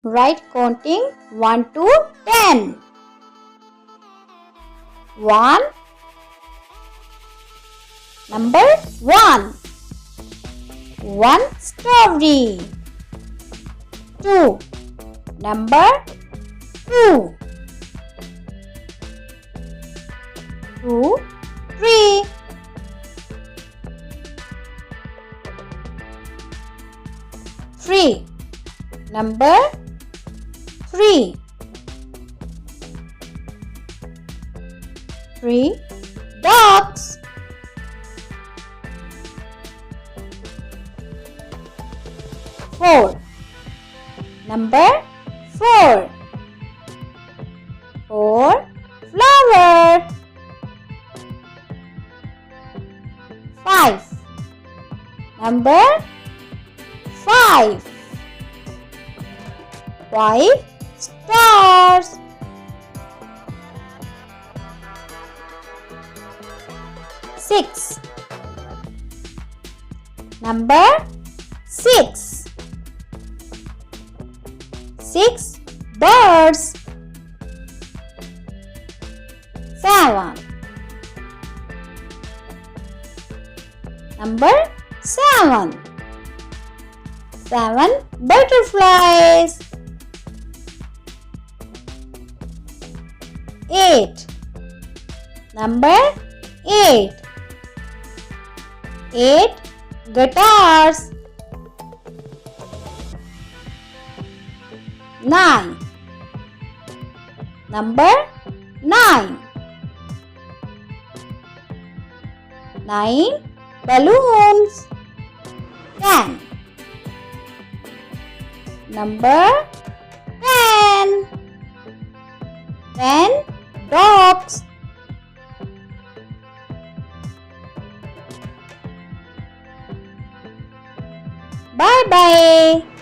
Write counting 1 to 10. 1. Number 1. One story. 2. Number 2. 2, 3. 3. Number 3. 3 dogs. 4. Number 4. 4 flower. 5. Number 5. 5 stars. 6. Number 6. 6 birds. 7. Number 7. 7 butterflies. 8. Number 8. 8 guitars. 9. Number 9. 9 balloons. 10. Number 10. 10 dogs. Bye bye.